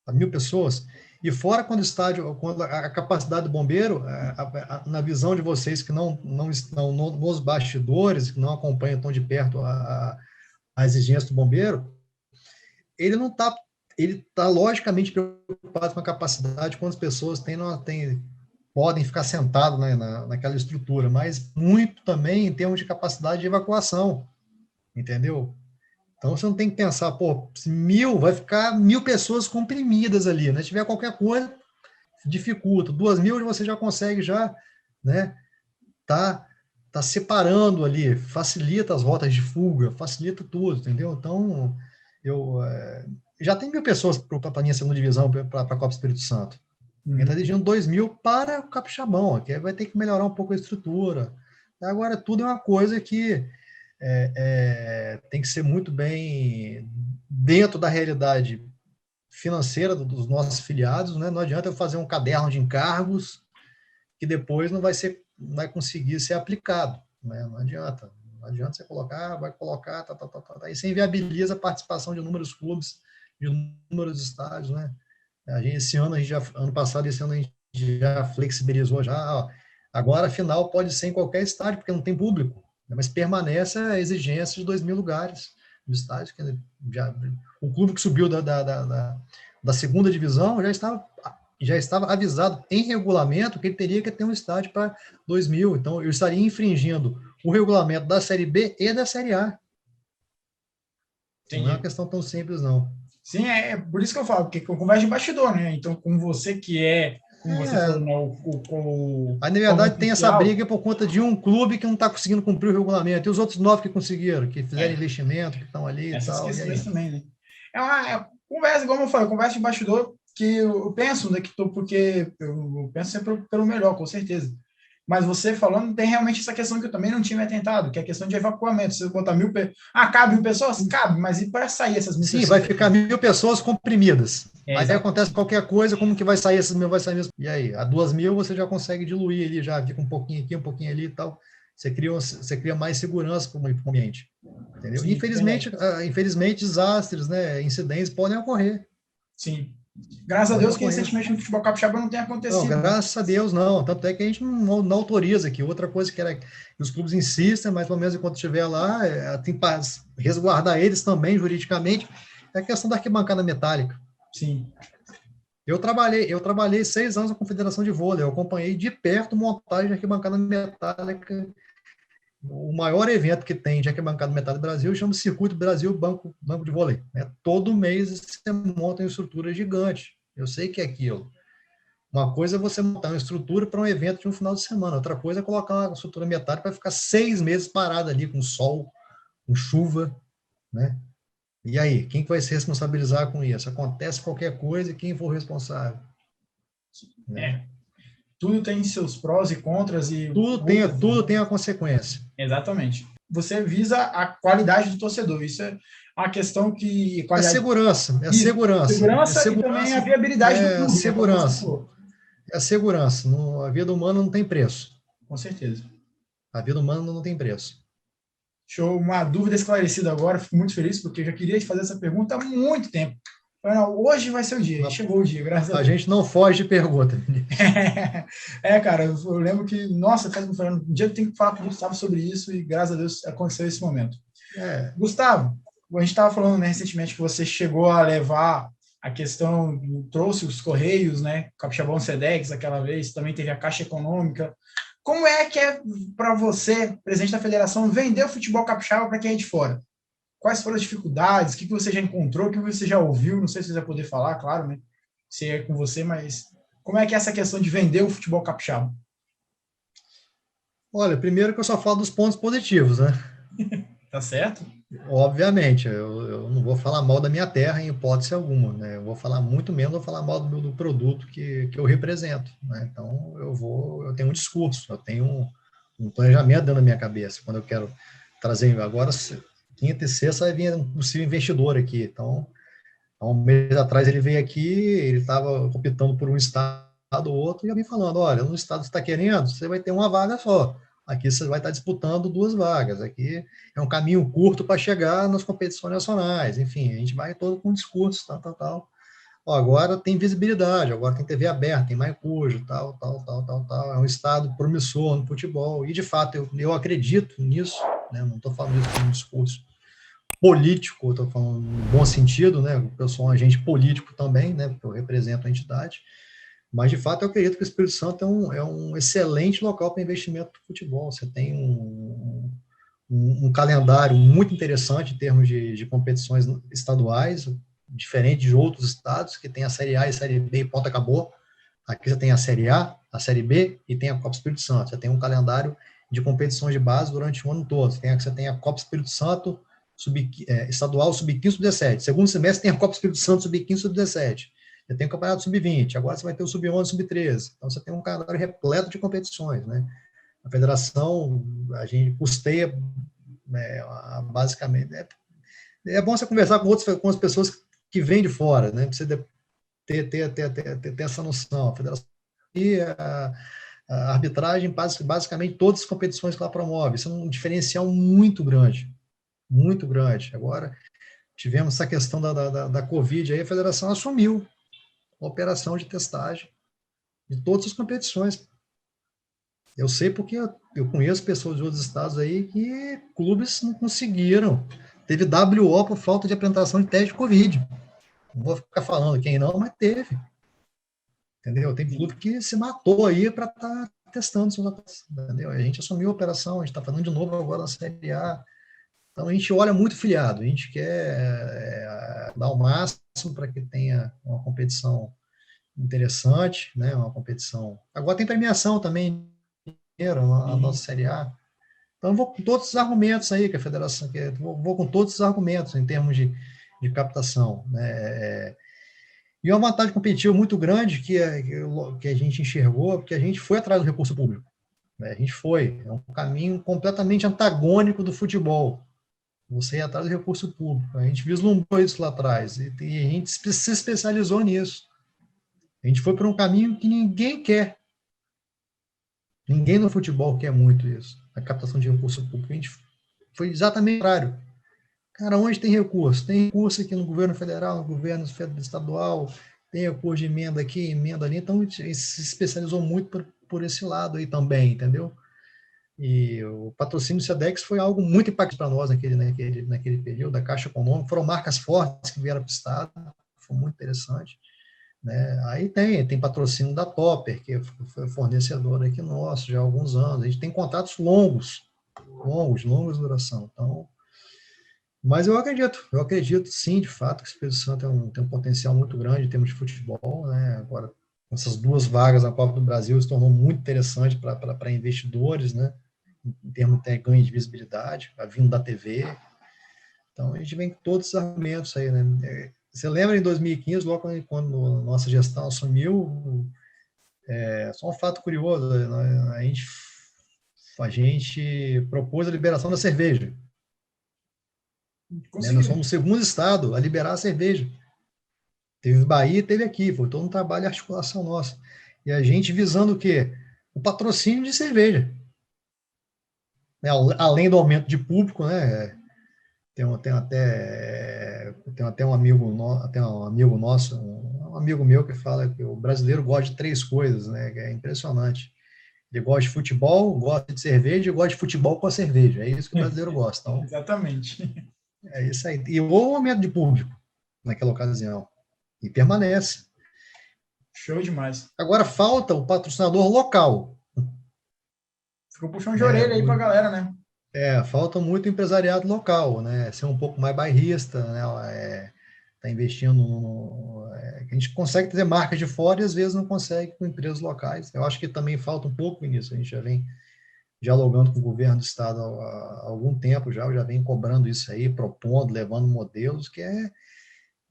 Para 1.000 pessoas. E fora quando o estádio, quando a capacidade do bombeiro, na visão de vocês que não estão nos bastidores, que não acompanham tão de perto a exigência do bombeiro, ele não está, ele está logicamente preocupado com a capacidade, quantas pessoas podem ficar sentados, né, naquela estrutura, mas muito também em termos de capacidade de evacuação, entendeu? Então você não tem que pensar, pô, 1.000, vai ficar 1.000 pessoas comprimidas ali, né? Se tiver qualquer coisa, dificulta. 2.000 você já consegue né? Tá separando ali, facilita as rotas de fuga, facilita tudo, entendeu? Então, já tem 1.000 pessoas para a minha segunda divisão, para a Copa Espírito Santo. A gente está exigindo 2.000 para o Capixabão, que vai ter que melhorar um pouco a estrutura. Agora, tudo é uma coisa que tem que ser muito bem dentro da realidade financeira dos nossos filiados, né? Não adianta eu fazer um caderno de encargos que depois não vai conseguir ser aplicado, né? Não adianta. Não adianta você colocar, vai colocar, aí você inviabiliza a participação de inúmeros clubes, de inúmeros estádios, né? Ano passado, esse ano a gente já flexibilizou já, ó, agora a final pode ser em qualquer estádio, porque não tem público, né? Mas permanece a exigência de 2.000 lugares no estádio, que o clube que subiu da segunda divisão já estava avisado em regulamento que ele teria que ter um estádio para 2.000, então eu estaria infringindo o regulamento da Série B e da Série A. Não é uma Entendi. questão tão simples, não. Sim, é por isso que eu falo, porque eu converso de bastidor, né? Então, com você que é como você falou, né, Aí, na verdade, tem essa briga por conta de um clube que não está conseguindo cumprir o regulamento, e os outros 9 que conseguiram, que fizeram investimento, que estão ali e tal. Essas também, né? Conversa, como eu falei, conversa de bastidor que eu penso, né, porque eu penso sempre pelo melhor, com certeza. Mas você falando, tem realmente essa questão que eu também não tinha me atentado, que é a questão de evacuamento. Se você botar cabe 1.000 pessoas? Cabe, mas e para sair essas 1.000 Sim, pessoas? vai ficar 1.000 pessoas comprimidas. Aí Exato. acontece qualquer coisa, como que vai sair esses 1.000, vai sair mesmo. E aí, a 2.000 você já consegue diluir ali, já fica um pouquinho aqui, um pouquinho ali e tal. Você cria mais segurança para o ambiente. Entendeu? Sim, Infelizmente, desastres, né, incidentes podem ocorrer. sim. Graças a Deus que recentemente no futebol capixaba não tem Não, acontecido. graças a Deus não. Tanto é que a gente não autoriza aqui. Outra coisa que era que os clubes insistem, mas pelo menos enquanto estiver lá, tem para resguardar eles também juridicamente, é a questão da arquibancada metálica. Sim. Eu trabalhei 6 anos na Confederação de Vôlei, eu acompanhei de perto montagem de arquibancada metálica. O maior evento que tem de arquibancada metálica do Brasil chama Circuito Brasil Banco de Vôlei. Todo mês você monta uma estrutura gigante. Eu sei que é aquilo. Uma coisa é você montar uma estrutura para um evento de um final de semana, outra coisa é colocar uma estrutura metálica para ficar 6 meses parada ali, com sol, com chuva, né? E aí, quem vai se responsabilizar com isso? Acontece qualquer coisa e quem for responsável? Né? Tudo tem seus prós e contras e tudo tem a consequência. Exatamente. Você visa a qualidade do torcedor. Isso é uma questão que... É segurança. Segurança e também a viabilidade do clube. Segurança. É segurança. A vida humana não tem preço. Com certeza. A vida humana não tem preço. Show. Uma dúvida esclarecida agora. Fico muito feliz, porque eu já queria te fazer essa pergunta há muito tempo. Hoje vai ser o dia. Chegou o dia, graças a Deus. A gente não foge de pergunta. Cara, eu lembro que, nossa, um dia eu tenho que falar com o Gustavo sobre isso e, graças a Deus, aconteceu esse momento. Gustavo, a gente estava falando, né, recentemente que você chegou a levar a questão, trouxe os Correios, né, Capixabão Sedex aquela vez, também teve a Caixa Econômica. Como é que é para você, presidente da federação, vender o futebol capixaba para quem é de fora? Quais foram as dificuldades? O que você já encontrou? O que você já ouviu? Não sei se você vai poder falar, claro, né? Se é com você, mas como é que é essa questão de vender o futebol capixaba? Olha, primeiro que eu só falo dos pontos positivos, né? Tá certo? Obviamente, eu não vou falar mal da minha terra em hipótese alguma, né? Eu vou falar muito menos, vou falar mal do produto que eu represento, né? Então, eu tenho um discurso, eu tenho um planejamento dentro da minha cabeça. Quando eu quero trazer, agora, quinta e sexta, vai vir um possível investidor aqui. Então, há um mês atrás ele veio aqui, ele estava optando por um estado ou outro, e eu vim falando, olha, no estado que você está querendo, você vai ter uma vaga só. Aqui você vai estar disputando 2 vagas. Aqui é um caminho curto para chegar nas competições nacionais. Enfim, a gente vai todo com discurso, tal. Agora tem visibilidade, agora tem TV aberta, tem Maicujo, tal. É um estado promissor no futebol. E, de fato, eu acredito nisso, né? Não estou falando isso como um discurso político, estou falando no bom sentido, né? Eu sou um agente político também, né? Porque eu represento a entidade. Mas, de fato, eu acredito que o Espírito Santo é um excelente local para investimento no futebol. Você tem um calendário muito interessante em termos de competições estaduais, diferente de outros estados, que tem a Série A e a Série B e ponto, acabou. Aqui você tem a Série A, a Série B e tem a Copa Espírito Santo. Você tem um calendário de competições de base durante o ano todo. Você tem a Copa Espírito Santo estadual, sub-15, sub-17. Segundo semestre tem a Copa Espírito Santo, sub-15, sub-17. Você tem o Campeonato Sub-20, agora você vai ter o Sub-11, Sub-13. Então, você tem um calendário repleto de competições, né? A federação, a gente custeia, basicamente... É bom você conversar com as pessoas que vêm de fora, né? Pra você ter essa noção. A federação e a arbitragem, basicamente, todas as competições que ela promove. Isso é um diferencial muito grande. Muito grande. Agora, tivemos essa questão da Covid, aí a federação assumiu a operação de testagem de todas as competições. Eu sei porque eu conheço pessoas de outros estados aí que clubes não conseguiram. Teve WO por falta de apresentação de teste de Covid. Não vou ficar falando quem não, mas teve. Entendeu? Tem clube que se matou aí para estar testando seus atletas. Entendeu? A gente assumiu a operação, a gente está falando de novo agora na Série A. Então, a gente olha muito filiado, a gente quer dar o máximo para que tenha uma competição interessante, né? Uma competição. Agora tem premiação também, a nossa Série A. Então, eu vou com todos os argumentos aí que a federação quer, vou com todos os argumentos em termos de captação, né? E uma vantagem competitiva muito grande que a gente enxergou, porque a gente foi atrás do recurso público, né? A gente foi, é um caminho completamente antagônico do futebol. Você ir atrás do recurso público. A gente vislumbrou isso lá atrás e a gente se especializou nisso. A gente foi por um caminho que ninguém quer. Ninguém no futebol quer muito isso, a captação de recurso público. A gente foi exatamente o contrário. Cara, onde tem recurso? Tem recurso aqui no governo federal, no governo estadual, tem recurso de emenda aqui, emenda ali. Então, a gente se especializou muito por esse lado aí também, entendeu? E o patrocínio do SEDEX foi algo muito impactante para nós naquele período, da Caixa Econômica. Foram marcas fortes que vieram para o Estado, foi muito interessante. Né? Aí tem patrocínio da Topper, que foi fornecedora aqui nosso já há alguns anos. A gente tem contratos longos de duração. Então, mas eu acredito sim, de fato, que o Espírito Santo tem um potencial muito grande em termos de futebol, né? Agora, essas 2 vagas na Copa do Brasil se tornou muito interessante para investidores, né? Em termos de ganho de visibilidade, vindo da TV. Então, a gente vem com todos os argumentos aí, né? Você lembra em 2015, logo quando nossa gestão assumiu, só um fato curioso, né? A gente propôs a liberação da cerveja. Né? Nós somos o segundo estado a liberar a cerveja. Teve Bahia e teve aqui, foi todo um trabalho de articulação nossa. E a gente visando o quê? O patrocínio de cerveja. Né? Além do aumento de público, né? Tem até um amigo nosso, um amigo meu que fala que o brasileiro gosta de 3 coisas, né? Que é impressionante. Ele gosta de futebol, gosta de cerveja e gosta de futebol com a cerveja. É isso que o brasileiro gosta. Então, Exatamente. é isso aí. E o aumento de público naquela ocasião. E permanece. Show demais. Agora falta o patrocinador local. Ficou puxão de orelha aí pra galera, né? Falta muito empresariado local, né? Ser um pouco mais bairrista, né? Tá investindo a gente consegue ter marcas de fora e às vezes não consegue com empresas locais. Eu acho que também falta um pouco nisso. A gente já vem dialogando com o governo do estado há algum tempo já vem cobrando isso aí, propondo, levando modelos, que é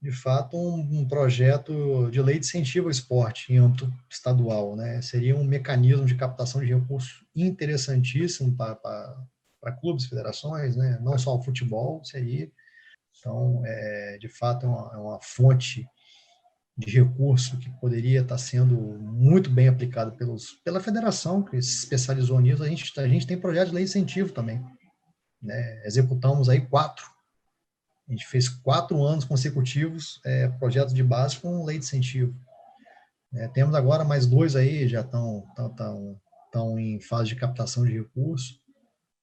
de fato um projeto de lei de incentivo ao esporte em âmbito estadual, né? Seria um mecanismo de captação de recursos interessantíssimo para clubes, federações, né? Não só o futebol, seria. Então, de fato, é uma fonte de recurso que poderia estar sendo muito bem aplicado pela federação, que se especializou nisso. A gente tem projeto de lei de incentivo também, né? Executamos aí 4. A gente fez 4 anos consecutivos projetos de base com lei de incentivo. Temos agora mais 2 aí, já estão em fase de captação de recursos,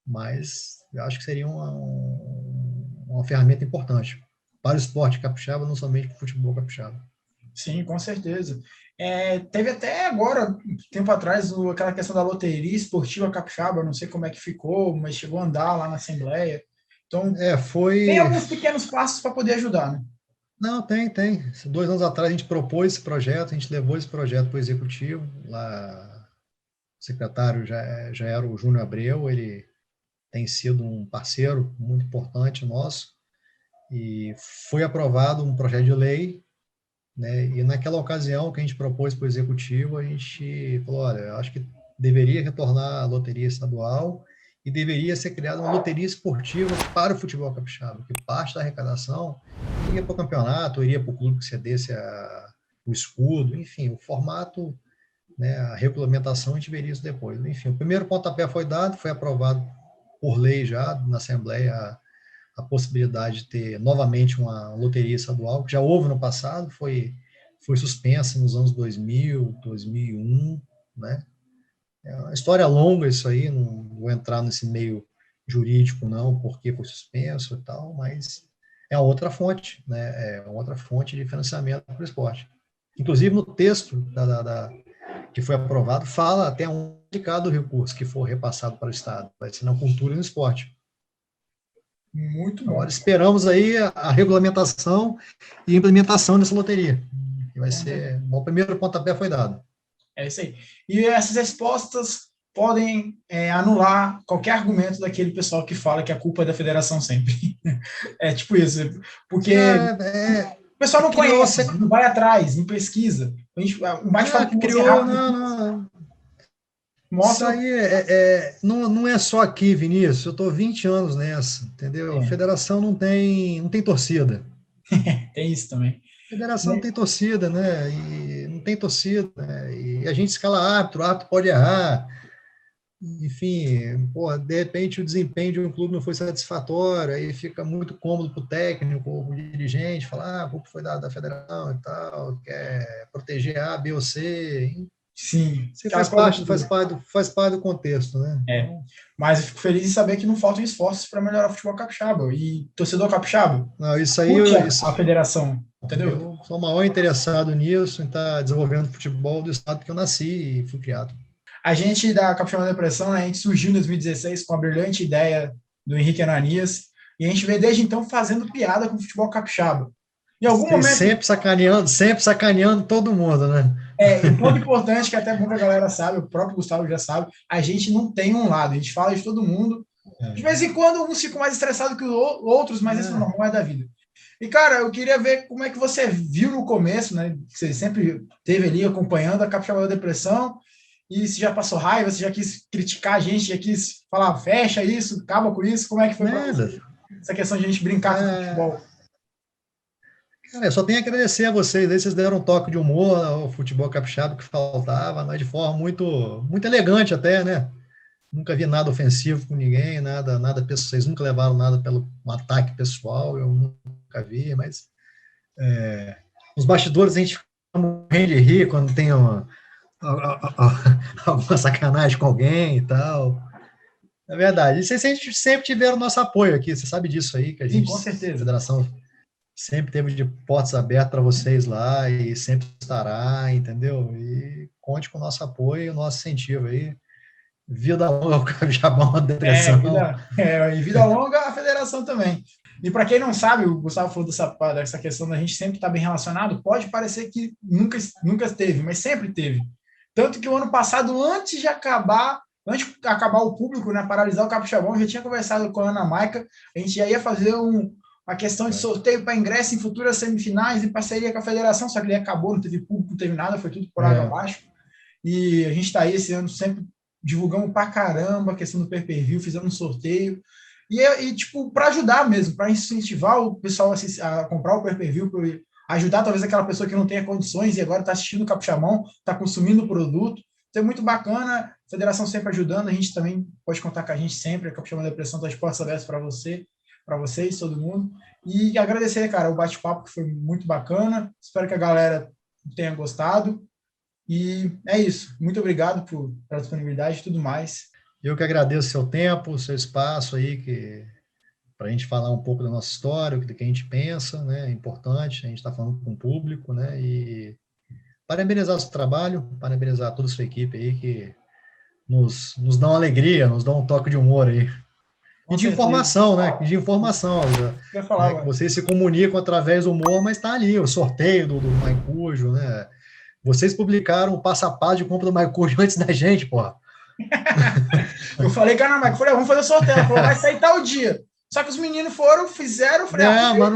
mas eu acho que seria uma ferramenta importante para o esporte capixaba, não somente para o futebol capixaba. Sim, com certeza. Teve até agora, tempo atrás, aquela questão da loteria esportiva capixaba, não sei como é que ficou, mas chegou a andar lá na Assembleia. Então, tem alguns pequenos passos para poder ajudar, né? Não, tem. 2 anos atrás a gente propôs esse projeto, a gente levou esse projeto para o executivo, lá o secretário já era o Júnior Abreu, ele tem sido um parceiro muito importante nosso, e foi aprovado um projeto de lei, né, e naquela ocasião que a gente propôs para o executivo, a gente falou, olha, acho que deveria retornar a loteria estadual e deveria ser criada uma loteria esportiva para o futebol capixaba, que parte da arrecadação iria para o campeonato, iria para o clube que cedesse o escudo, enfim, o formato, né, a regulamentação, a gente veria isso depois. Enfim, o primeiro pontapé foi dado, foi aprovado por lei já na Assembleia a possibilidade de ter novamente uma loteria estadual, que já houve no passado, foi suspensa nos anos 2000, 2001, né? É uma história longa isso aí, não vou entrar nesse meio jurídico não, porque foi suspenso e tal, mas é outra fonte, né? É outra fonte de financiamento para o esporte. Inclusive no texto que foi aprovado, fala até um indicado recurso que for repassado para o Estado, vai ser na cultura e no esporte. Muito bom. Agora esperamos aí a regulamentação e implementação dessa loteria. vai ser... Bom, o primeiro pontapé foi dado. É isso aí. E essas respostas podem anular qualquer argumento daquele pessoal que fala que a culpa é da federação sempre. É tipo isso. Porque o pessoal não conhece, não vai atrás, não pesquisa. Um bate-papo com você rápido. Não. Mostra... Isso aí não é só aqui, Vinícius. Eu estou 20 anos nessa, entendeu? A federação não tem torcida. Tem isso também. A federação não tem torcida, né? E não tem torcida, né? E a gente escala árbitro, o árbitro pode errar. Enfim, pô, de repente o desempenho de um clube não foi satisfatório, aí fica muito cômodo para o técnico, para o dirigente, falar, a culpa foi da federação e tal, quer proteger A, B ou C. Sim. Você faz parte do contexto, né? Mas eu fico feliz em saber que não faltam esforços para melhorar o futebol capixaba. E torcedor capixaba, não, isso aí, a federação, entendeu? Eu sou o maior interessado nisso, em estar desenvolvendo o futebol do estado que eu nasci e fui criado. A gente da Capixaba da Depressão, né, a gente surgiu em 2016 com a brilhante ideia do Henrique Ananias, e a gente vem desde então fazendo piada com o futebol capixaba. Em algum momento... Sempre sacaneando todo mundo, né? Um ponto importante que até muita galera sabe, o próprio Gustavo já sabe, a gente não tem um lado, a gente fala de todo mundo. De vez em quando uns ficam mais estressados que os outros, mas isso não é da vida. E, cara, eu queria ver como é que você viu no começo, né? Que você sempre esteve ali acompanhando a Capixaba da Depressão, e se já passou raiva, você já quis criticar a gente, já quis falar, fecha isso, acaba com isso, como é que foi pra você, essa questão de a gente brincar com o futebol? Cara, eu só tenho a agradecer a vocês, aí vocês deram um toque de humor ao futebol capixaba que faltava, mas de forma muito, muito elegante até, né? Nunca vi nada ofensivo com ninguém, nada pessoal, vocês nunca levaram nada pelo um ataque pessoal, eu nunca vi, mas nos bastidores a gente fica morrendo de rir quando tem alguma sacanagem com alguém e tal. É verdade. E vocês sempre tiveram nosso apoio aqui, você sabe disso aí, que a gente, com certeza. A federação sempre teve de portas abertas para vocês lá e sempre estará, entendeu? E conte com o nosso apoio e o nosso incentivo aí. Vida longa ao Capixabão da Depressão. E vida longa a federação também. E para quem não sabe, o Gustavo falou dessa questão da gente sempre estar bem relacionado, pode parecer que nunca teve, mas sempre teve. Tanto que o ano passado, antes de acabar o público, né, paralisar o Capixabão, já tinha conversado com a Ana Maica, a gente já ia fazer uma questão de sorteio para ingresso em futuras semifinais, em parceria com a federação, só que ele acabou, não teve público, não teve nada, foi tudo por água abaixo. E a gente está aí esse ano sempre divulgamos pra caramba a questão do pay-per-view, fizemos um sorteio. E tipo, para ajudar mesmo, para incentivar o pessoal a comprar o pay-per-view, ajudar talvez aquela pessoa que não tenha condições e agora está assistindo o Capixabão, está consumindo o produto. Então é muito bacana, a federação sempre ajudando, a gente também pode contar com a gente sempre, a Capixabão da Depressão está de portas abertas para vocês, todo mundo. E agradecer, cara, o bate-papo que foi muito bacana, espero que a galera tenha gostado. E é isso. Muito obrigado pela disponibilidade e tudo mais. Eu que agradeço o seu tempo, o seu espaço aí, para a gente falar um pouco da nossa história, o que a gente pensa, né? É importante, a gente está falando com o público, né? E parabenizar o seu trabalho, parabenizar toda a sua equipe aí, que nos dá uma alegria, nos dá um toque de humor aí. E de informação, né? De informação. Que vocês se comunicam através do humor, mas está ali o sorteio do Maicujo, né? Vocês publicaram o passo a passo de compra do Maicujo antes da gente, porra. Eu falei com a Ana Maica, falei, vamos fazer o sorteio. Ela falou, vai sair tal dia. Só que os meninos fizeram. Falei, mas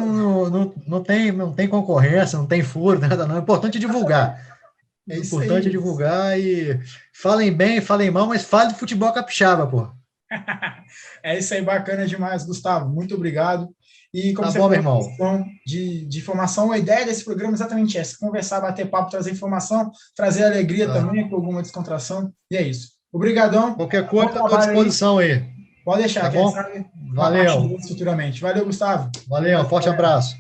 não tem concorrência, não tem furo, nada não. É importante divulgar. É importante divulgar e falem bem, falem mal, mas fale de futebol capixaba, porra. É isso aí, bacana demais, Gustavo. Muito obrigado. E como você falou, de informação, a ideia desse programa é exatamente essa: conversar, bater papo, trazer informação, trazer alegria também, com alguma descontração. E é isso. Obrigadão. Qualquer coisa, estou à disposição aí. Pode deixar, tá bom? Sabe, valeu. Futuramente. Valeu, Gustavo. Valeu, forte abraço.